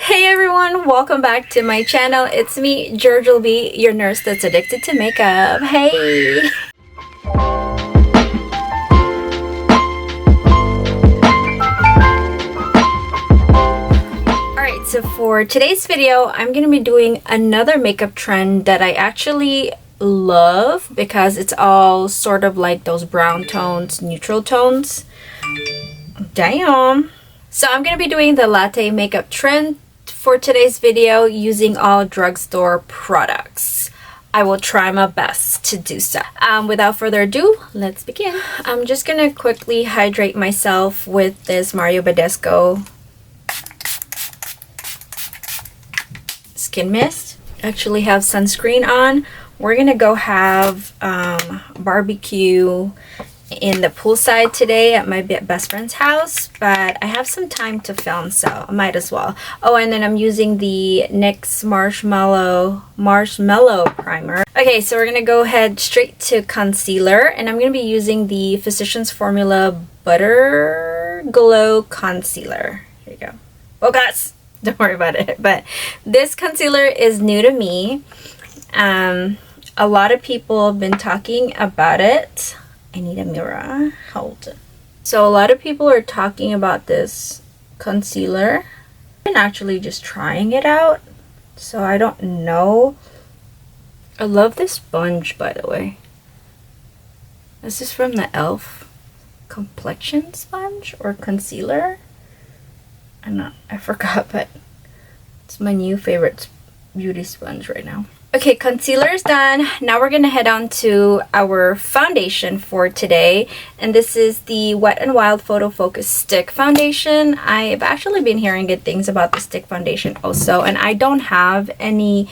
Hey everyone, welcome back to my channel. It's me, Jaclyn B, your nurse that's addicted to makeup. Hey! Alright, so for today's video, I'm going to be doing another makeup trend that I actually love because it's all sort of like those brown tones, neutral tones. Damn! So I'm going to be doing the latte makeup trend for today's video using all drugstore products. I will try my best to do so. Without further ado, let's begin. I'm just going to quickly hydrate myself with this Badescu skin mist. Actually have sunscreen on. We're going to go have barbecue in the poolside today at my best friend's house, but I have some time to film, so I might as well. Oh, and then I'm using the NYX Marsh Mellow primer. Okay, so we're gonna go ahead straight to concealer, and I'm gonna be using the Physicians Formula Butter Glow Concealer. Here you go. Focus! Don't worry about it. But this concealer is new to me. A lot of people have been talking about it. I need a mirror. Hold it. So a lot of people are talking about this concealer. I've been actually just trying it out, so I don't know. I love this sponge, by the way. This is from the e.l.f. complexion sponge or concealer. I forgot, but it's my new favorite beauty sponge right now. Okay, concealer is done. Now we're gonna head on to our foundation for today, and this is the Wet n Wild Photofocus Stick Foundation. I've actually been hearing good things about the stick foundation also, and I don't have any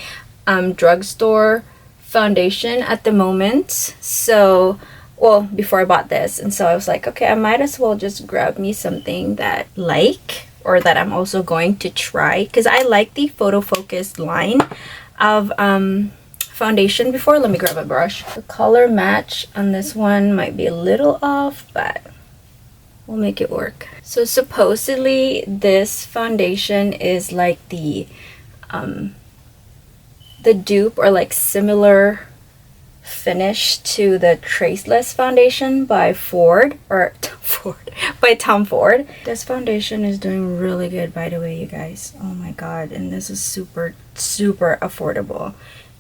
drugstore foundation at the moment. So, well, before I bought this, and so I was like, okay, I might as well just grab me something that or that I'm also going to try, because I like the Photofocus line of foundation before. Let me grab a brush. The color match on this one might be a little off, but we'll make it work. So supposedly this foundation is like the dupe or like similar finish to the Traceless foundation by by Tom Ford. This foundation is doing really good, by the way, you guys. Oh my god, and this is super affordable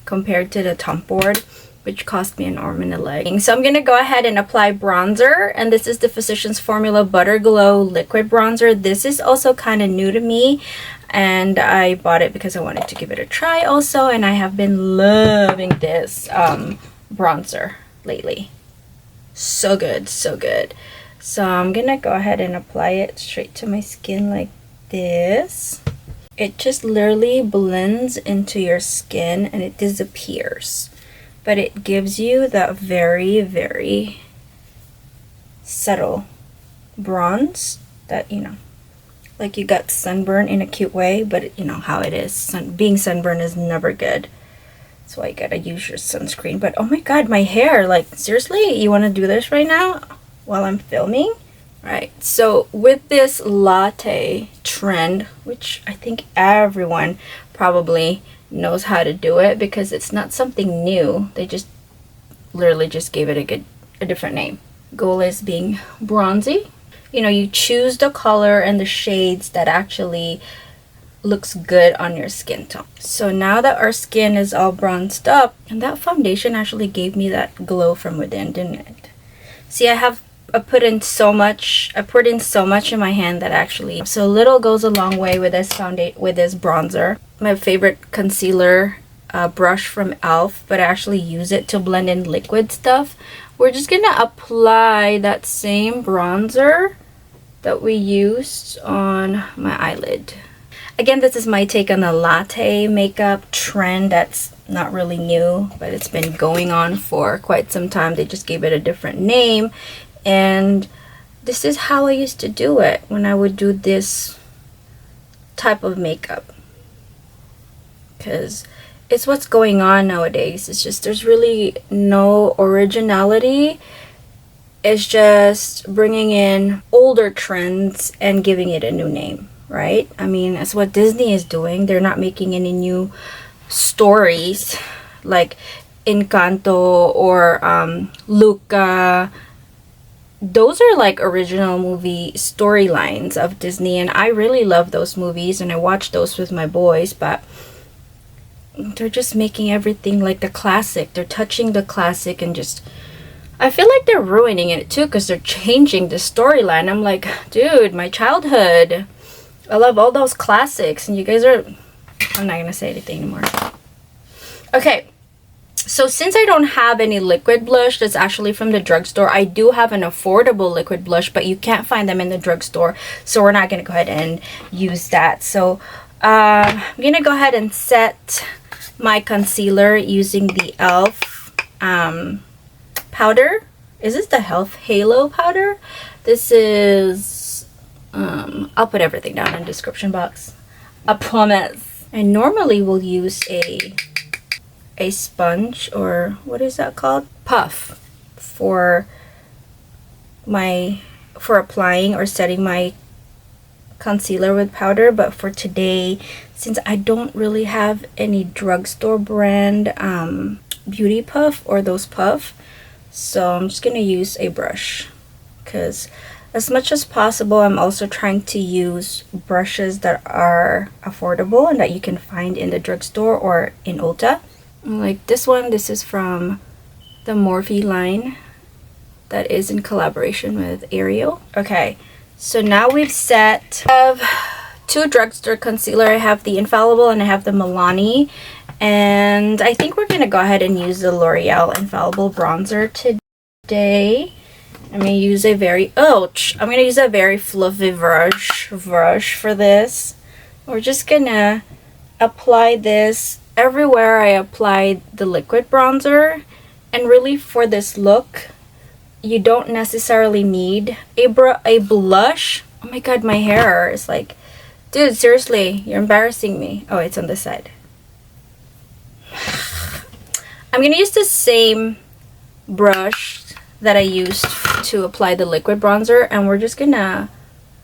compared to the Tom Ford, which cost me an arm and a leg. So I'm gonna go ahead and apply bronzer, and this is the Physicians Formula Butter Glow Liquid Bronzer. This is also kind of new to me, and I bought it because I wanted to give it a try also, and I have been loving this bronzer lately. So good, so good. So I'm gonna go ahead and apply it straight to my skin like this. It just literally blends into your skin and it disappears, but it gives you that very subtle bronze that, you know, like you got sunburn in a cute way, but you know how it is. Being sunburned is never good. That's why you gotta use your sunscreen. But oh my god, my hair, like seriously, you want to do this right now while I'm filming? Right, so with this latte trend, which I think everyone probably knows how to do it because it's not something new. They just literally just gave it a different name. Goal is being bronzy. You know, you choose the color and the shades that actually looks good on your skin tone. So now that our skin is all bronzed up, and that foundation actually gave me that glow from within, didn't it? See, I put in so much in my hand that actually, so little goes a long way with this bronzer. My favorite concealer brush from e.l.f., but I actually use it to blend in liquid stuff. We're just gonna apply that same bronzer that we used on my eyelid. Again, this is my take on the latte makeup trend that's not really new, but it's been going on for quite some time. They just gave it a different name, and this is how I used to do it when I would do this type of makeup, because it's what's going on nowadays. It's just there's really no originality. It's just bringing in older trends and giving it a new name. right? I mean, that's what Disney is doing. They're not making any new stories like Encanto or Luca. Those are like original movie storylines of Disney, and I really love those movies and I watch those with my boys, but they're just making everything like the classic. They're touching the classic and just, I feel like they're ruining it too because they're changing the storyline. I'm like, dude, my childhood, I love all those classics and you guys are, I'm not gonna say anything anymore. Okay, so since I don't have any liquid blush that's actually from the drugstore, I do have an affordable liquid blush, but you can't find them in the drugstore, so we're not gonna go ahead and use that. So I'm gonna go ahead and set my concealer using the e.l.f. Powder. Is this the Health Halo powder? This is I'll put everything down in the description box, I promise. I normally will use a sponge, or what is that called, puff, for applying or setting my concealer with powder, but for today, since I don't really have any drugstore brand beauty puff or those puff, so I'm just gonna use a brush, because as much as possible I'm also trying to use brushes that are affordable and that you can find in the drugstore or in Ulta. Like this one, this is from the Morphe line that is in collaboration with Ariel. Okay, so now we've set, I have two drugstore concealer. I have the Infallible and I have the Milani, and I think we're gonna go ahead and use the L'Oreal Infallible bronzer today. I'm gonna use a very fluffy brush for this. We're just gonna apply this everywhere I applied the liquid bronzer, and really for this look you don't necessarily need a blush. Oh my god, my hair is like, dude, seriously, you're embarrassing me. Oh, it's on this side. I'm gonna use the same brush that I used to apply the liquid bronzer, and we're just gonna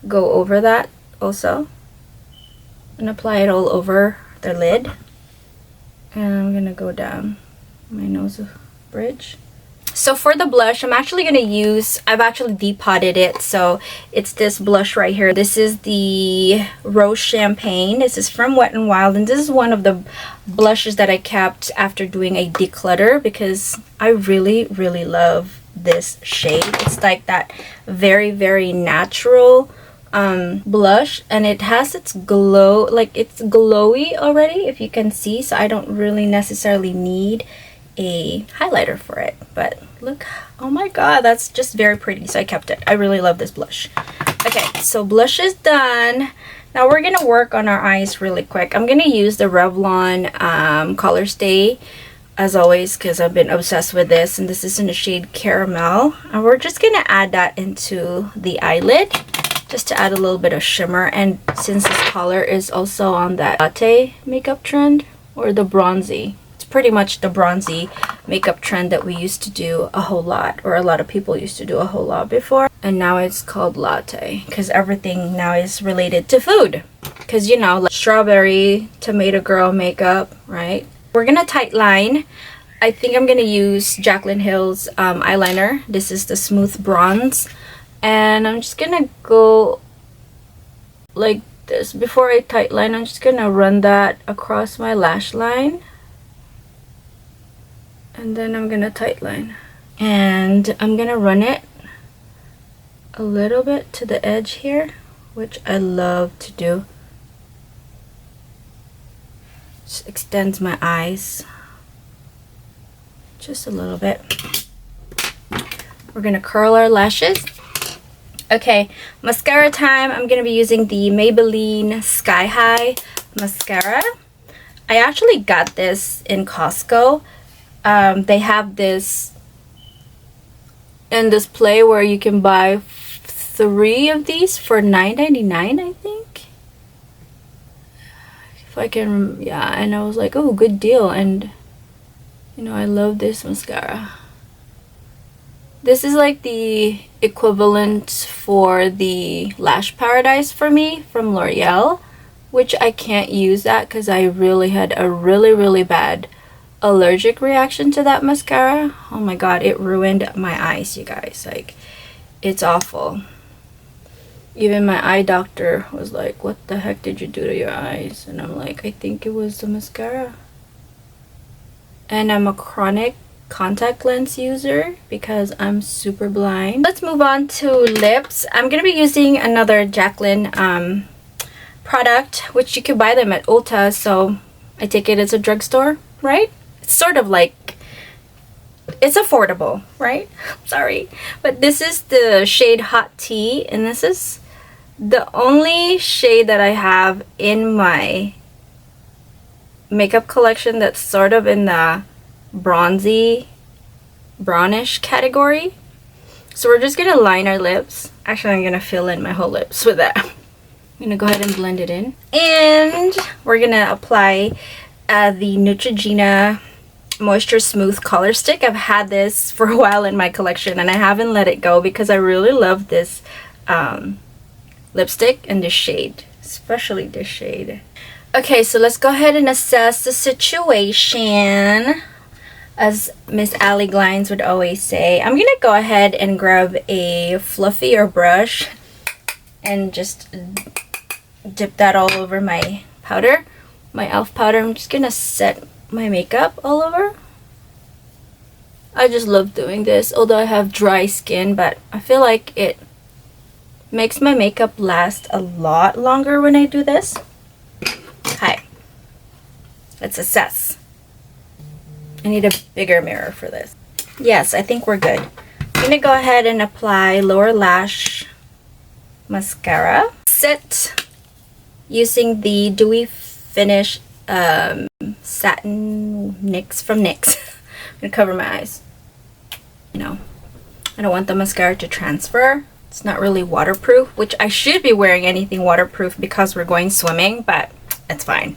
go over that also and apply it all over the lid. And I'm gonna go down my nose bridge. So for the blush, I'm actually gonna use, I've actually depotted it, so it's this blush right here. This is the Rose Champagne. This is from Wet n Wild, and this is one of the blushes that I kept after doing a declutter because I really love this shade. It's like that very natural blush, and it has its glow, like it's glowy already if you can see, so I don't really necessarily need a highlighter for it. But look, oh my god, that's just very pretty, so I kept it. I really love this blush. Okay, so blush is done. Now we're gonna work on our eyes really quick. I'm gonna use the Revlon Colorstay as always because I've been obsessed with this, and this is in the shade Caramel, and we're just gonna add that into the eyelid just to add a little bit of shimmer. And since this color is also on that latte makeup trend, or the bronzy, pretty much the bronzy makeup trend that we used to do a whole lot, or a lot of people used to do a whole lot before, and now it's called latte because everything now is related to food, because you know, like strawberry tomato girl makeup, right? We're gonna tight line. I think I'm gonna use Jaclyn Hill's eyeliner. This is the Smooth Bronze, and I'm just gonna go like this. Before I tight line, I'm just gonna run that across my lash line, and then I'm gonna tight line, and I'm gonna run it a little bit to the edge here, which I love to do. Just extends my eyes just a little bit. We're gonna curl our lashes. Okay, mascara time. I'm gonna be using the Maybelline Sky High mascara. I actually got this in Costco. They have this in display where you can buy 3 of these for $9.99, I think. If I can, yeah, and I was like, oh, good deal. And you know, I love this mascara. This is like the equivalent for the Lash Paradise for me from L'Oreal, which I can't use that because I really had a really bad allergic reaction to that mascara. Oh my god, it ruined my eyes, you guys. Like, it's awful. Even my eye doctor was like, what the heck did you do to your eyes? And I'm like, I think it was the mascara. And I'm a chronic contact lens user because I'm super blind. Let's move on to lips. I'm gonna be using another Jaclyn product, which you could buy them at Ulta, so I take it as a drugstore, right? It's sort of like, it's affordable, right? Sorry, but this is the shade Hot Tea, and this is the only shade that I have in my makeup collection that's sort of in the bronzy, brownish category. So we're just gonna line our lips. Actually, I'm gonna fill in my whole lips with that. I'm gonna go ahead and blend it in, and we're gonna apply the Neutrogena MoistureSmooth Color Stick. I've had this for a while in my collection and I haven't let it go because I really love this lipstick and this shade, especially this shade. Okay, so let's go ahead and assess the situation. As Miss Allie Glines would always say, I'm gonna go ahead and grab a fluffier brush and just dip that all over my powder, my e.l.f. powder. I'm just gonna set my makeup all over. I just love doing this, although I have dry skin, but I feel like it makes my makeup last a lot longer when I do this. Hi, let's assess. I need a bigger mirror for this. Yes, I think we're good. I'm gonna go ahead and apply Lower Lash Mascara. Set using the Dewy Finish Satin NYX from NYX. I'm gonna cover my eyes. No, I don't want the mascara to transfer. It's not really waterproof, which I should be wearing anything waterproof because we're going swimming, but it's fine.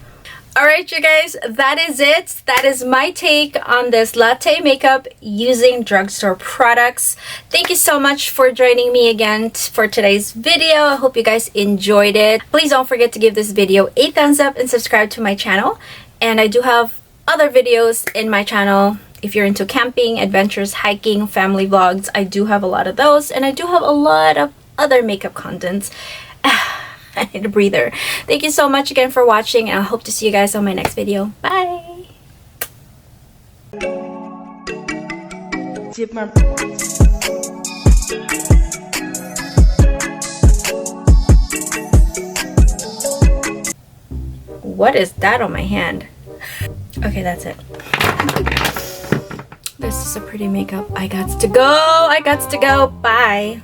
Alright, you guys, that is it. That is my take on this latte makeup using drugstore products. Thank you so much for joining me again for today's video. I hope you guys enjoyed it. Please don't forget to give this video a thumbs up and subscribe to my channel. And I do have other videos in my channel. If you're into camping, adventures, hiking, family vlogs, I do have a lot of those. And I do have a lot of other makeup contents. I need a breather. Thank you so much again for watching, and I hope to see you guys on my next video. Bye! What is that on my hand? Okay, that's it. This is a pretty makeup. I got to go. Bye!